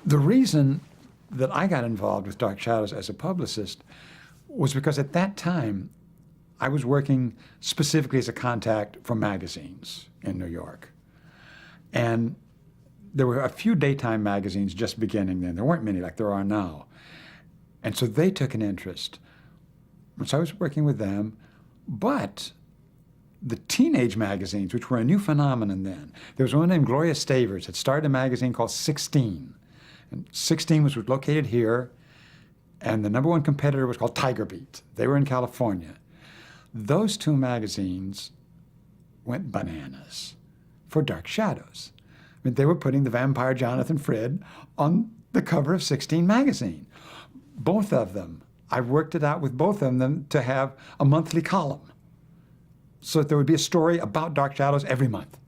The reason that I got involved with Dark Shadows as a publicist was because at that time, I was working specifically as a contact for magazines in New York. And there were a few daytime magazines just beginning then. There weren't many like there are now. And so they took an interest. So I was working with them, but the teenage magazines, which were a new phenomenon then, there was one named Gloria Stavers that started a magazine called 16. And 16 was located here, and the #1 competitor was called Tiger Beat. They were in California. Those two magazines went bananas for Dark Shadows. I mean, they were putting the vampire Jonathan Frid on the cover of 16 magazine. Both of them, I worked it out with both of them to have a monthly column so that there would be a story about Dark Shadows every month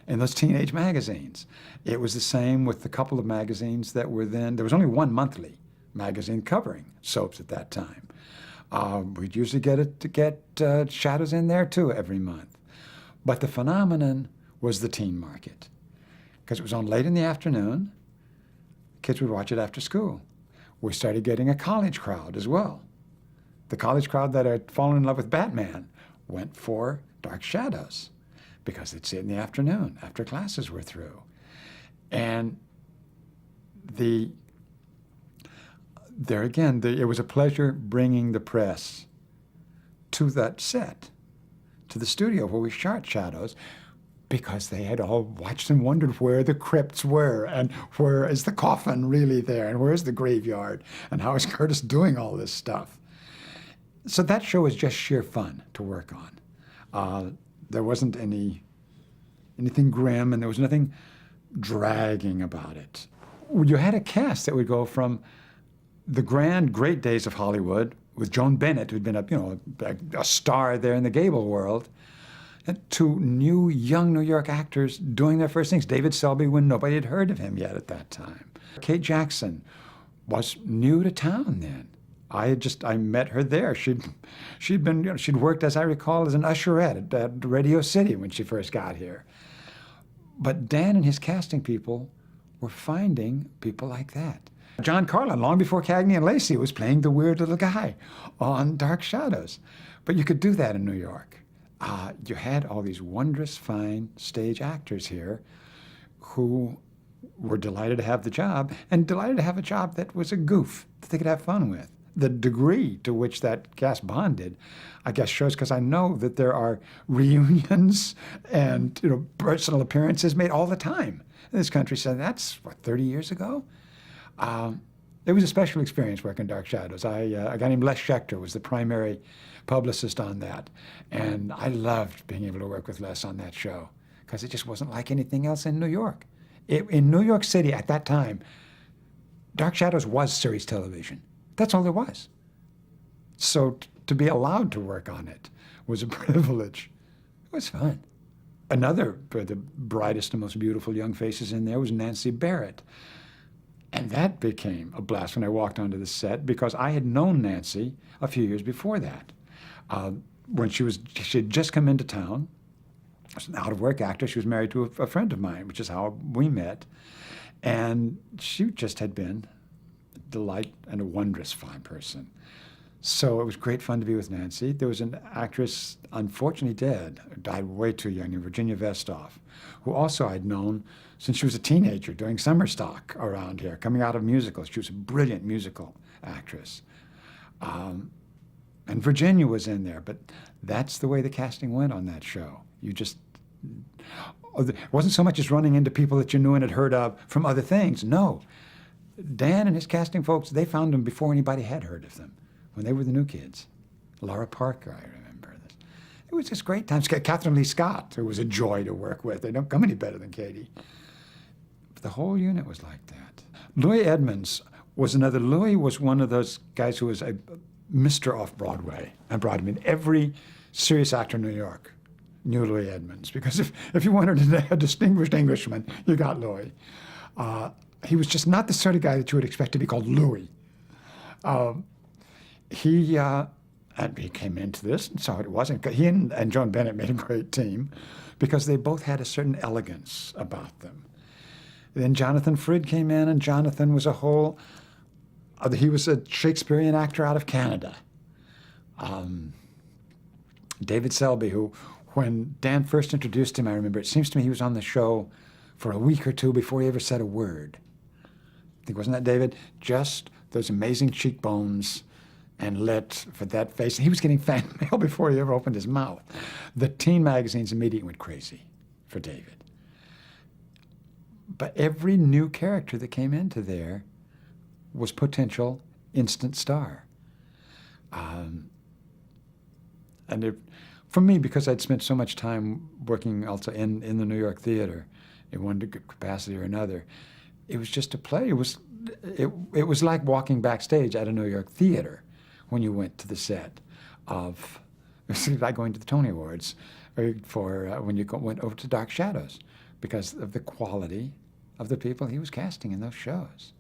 in those teenage magazines. It was the same with the couple of magazines that were then, there was only one monthly magazine covering soaps at that time. We'd usually get Shadows in there too every month. But the phenomenon was the teen market, because it was on late in the afternoon. Kids would watch it after school. We started getting a college crowd as well. The college crowd that had fallen in love with Batman went for Dark Shadows because they'd see it in the afternoon after classes were through. And there again, it was a pleasure bringing the press to that set, to the studio where we shot Shadows, because they had all watched and wondered where the crypts were, and where is the coffin really there, and where is the graveyard, and how is Curtis doing all this stuff. So that show was just sheer fun to work on. There wasn't anything grim, and there was nothing dragging about it. You had a cast that would go from the grand, great days of Hollywood with Joan Bennett, who'd been a star there in the Gable world, to new, young New York actors doing their first things. David Selby, when nobody had heard of him yet at that time. Kate Jackson was new to town then. I met her there. She'd been, she'd worked, as I recall, as an usherette at Radio City when she first got here. But Dan and his casting people were finding people like that. John Carlin, long before Cagney and Lacey, was playing the weird little guy on Dark Shadows. But you could do that in New York. You had all these wondrous, fine stage actors here who were delighted to have the job, and delighted to have a job that was a goof that they could have fun with. The degree to which that cast bonded, I guess, shows, because I know that there are reunions and personal appearances made all the time in this country. So that's, what, 30 years ago? It was a special experience working Dark Shadows. A guy named Les Schechter was the primary publicist on that. And I loved being able to work with Les on that show, because it just wasn't like anything else in New York. In New York City at that time, Dark Shadows was series television. That's all there was. So to be allowed to work on it was a privilege. It was fun. Another of the brightest and most beautiful young faces in there was Nancy Barrett. And that became a blast when I walked onto the set, because I had known Nancy a few years before that. When she had just come into town, as an out-of-work actress. She was married to a friend of mine, which is how we met. And she just had been a delight and a wondrous fine person. So it was great fun to be with Nancy. There was an actress, unfortunately dead, died way too young, named Virginia Vestoff, who also I'd known since she was a teenager doing summer stock around here, coming out of musicals. She was a brilliant musical actress. And Virginia was in there, but that's the way the casting went on that show. It wasn't so much as running into people that you knew and had heard of from other things. No. Dan and his casting folks, they found them before anybody had heard of them, when they were the new kids. Laura Parker, I remember this. It was just great times. Catherine Lee Scott, who was a joy to work with. They don't come any better than Katie. But the whole unit was like that. Louis Edmonds was another. Louis was one of those guys who was a Mr. Off-Broadway. And brought him in. Every serious actor in New York knew Louis Edmonds, because if you wanted a distinguished Englishman, you got Louis. He was just not the sort of guy that you would expect to be called Louis. He came into this and saw what it was. And he and Joan Bennett made a great team, because they both had a certain elegance about them. Then Jonathan Frid came in, and Jonathan was he was a Shakespearean actor out of Canada. David Selby, who, when Dan first introduced him, I remember, it seems to me he was on the show for a week or two before he ever said a word. I think, wasn't that David? Just those amazing cheekbones and lit for that face. He was getting fan mail before he ever opened his mouth. The teen magazines immediately went crazy for David. But every new character that came into there was potential instant star. For me, because I'd spent so much time working also in the New York theater in one capacity or another, it was just a play. It was like walking backstage at a New York theater when you went to the set of, it was like going to the Tony Awards or when you went over to Dark Shadows, because of the quality of the people he was casting in those shows.